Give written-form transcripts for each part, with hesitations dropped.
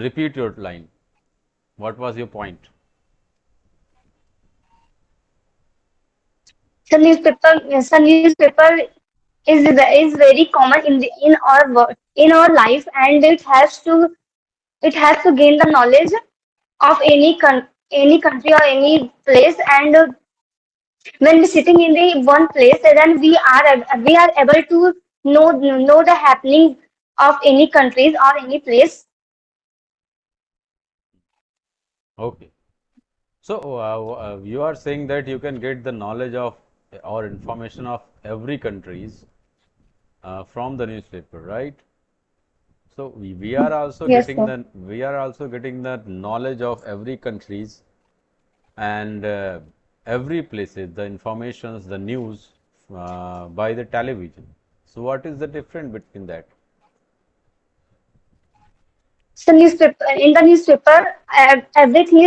Repeat your line. What was your point? The newspaper is very common in our in our life, and it has to gain the knowledge of any country or any place. And when we're sitting in the one place, then we are able to know the happening of any countries or any place. Okay. So you are saying that you can get the knowledge of or information of every countries from the newspaper, right? So we are also Yes, getting sir. the knowledge of every countries and every places the informations, the news by the television. So what is the difference between that? So in the newspaper, everything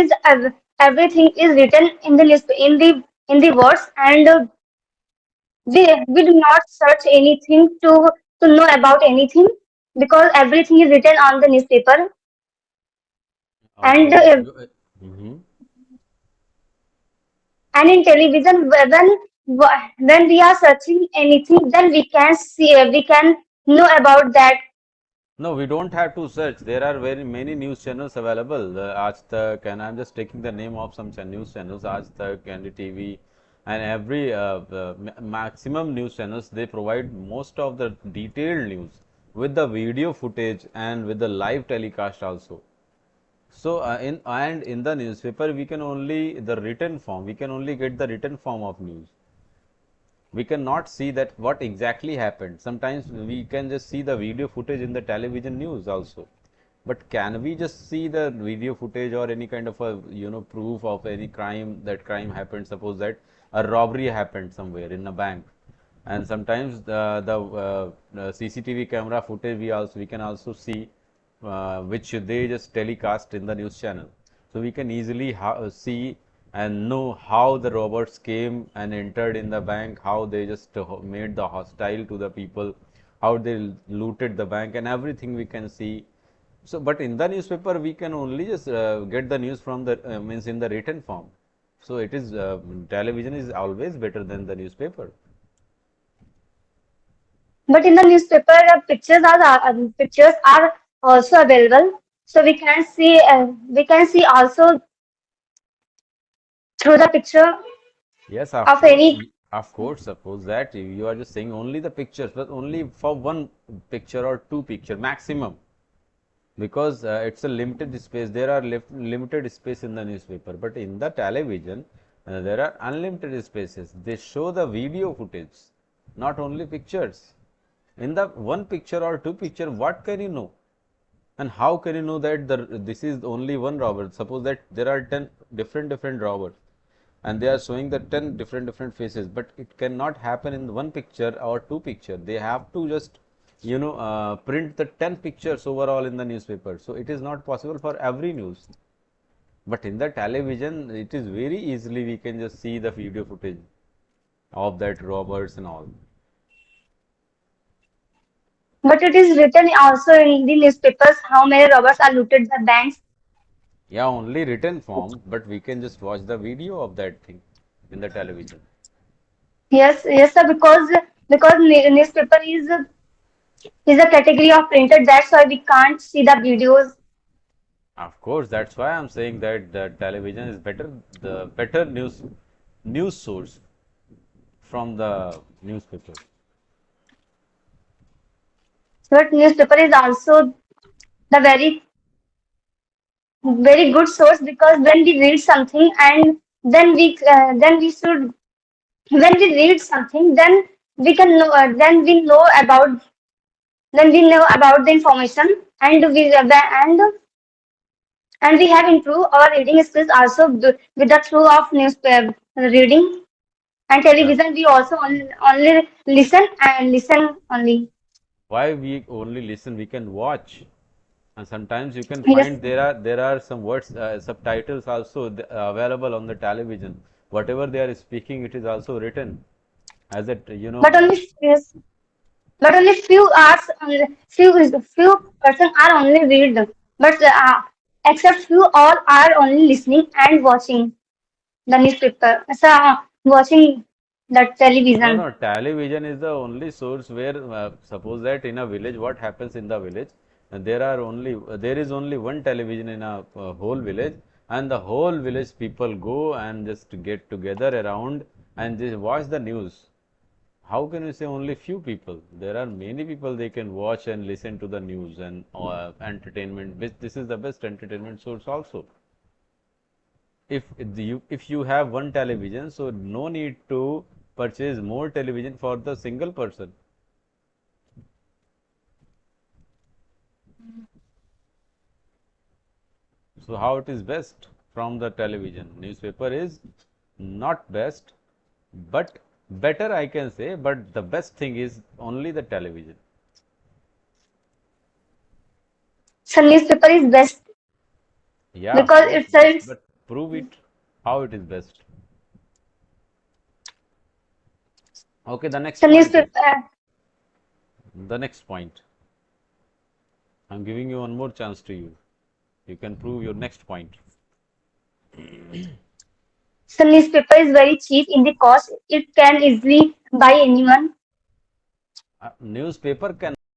is written in the in the words, and we do not search anything to know about anything, because everything is written on the newspaper. And Okay. Mhm. and in television, when we are searching anything, then we can know about that. No, we don't have to search. There are very many news channels available. Aaj Tak, and I'm just taking the name of some news channels, Aaj Tak, NDTV, and every maximum news channels. They provide most of the detailed news with the video footage and with the live telecast also. So in the newspaper, we can only the written form. We can only get the written form of news. We cannot see that what exactly happened. Sometimes we can just see the video footage in the television news also. But can we just see the video footage or any kind of a proof of any crime happened? Suppose that a robbery happened somewhere in a bank, and sometimes the CCTV camera footage we can also see which they just telecast in the news channel. So we can easily see and know how the robbers came and entered in the bank, how they just made the hostile to the people, how they looted the bank, and everything we can see. So, but in the newspaper, we can only just get the news from the means in the written form. So it is television is always better than the newspaper. But in the newspaper, pictures are also available, so we can see also through the picture Yes, of any. of course. Suppose that you are just saying only the pictures, but only for one picture or two picture maximum, because it's a limited space. There are limited space in the newspaper, but in the television there are unlimited spaces. They show the video footage, not only pictures. In the one picture or two picture, what can you know? And how can you know that this is only one robber? Suppose that there are 10 different robbers, and they are showing the 10 different faces, but it cannot happen in one picture or two picture. They have to just print the 10 pictures overall in the newspaper. So it is not possible for every news. But in the television, it is very easily we can just see the video footage of that robbers and all. But it is written also in the newspapers how many robbers are looted the banks. Yeah, only written form, but we can just watch the video of that thing in the television. Yes, yes, sir. Because newspaper is a category of printed. That's why we can't see the videos. Of course, that's why I'm saying that the television is better, the better news source from the newspaper. But newspaper is also the very good source, because when we read something, and then we should when we read something, then we know about the information, and we have improved our reading skills also with the through of newspaper reading. And Yeah. television, we also only listen and listen only. Why we only listen? We can watch, and sometimes you can Yes, find there are some words subtitles also available on the television. Whatever they are speaking, it is also written as it but only yes, but only few hours, few person are only read. But except few, all are only listening and watching the newspaper. So, watching the No, television. no, television is the only source where, suppose that in a village, what happens in the village? There is only one television in a whole village, and the whole village people go and just get together around and just watch the news. How can you say only few people? There are many people they can watch and listen to the news and entertainment. This is the best entertainment source also. If you have one television, so no need to purchase more television for the single person. So how it is best from the television? Newspaper is not best, but better I can say, but the best thing is only the television. So newspaper is best Yeah, of because course, it sells. but prove it how it is best. Okay, the next So point is newspaper. the next point. I'm giving you one more chance to you. You can prove your next point. So newspaper is very cheap in the cost. It can easily buy anyone. Newspaper can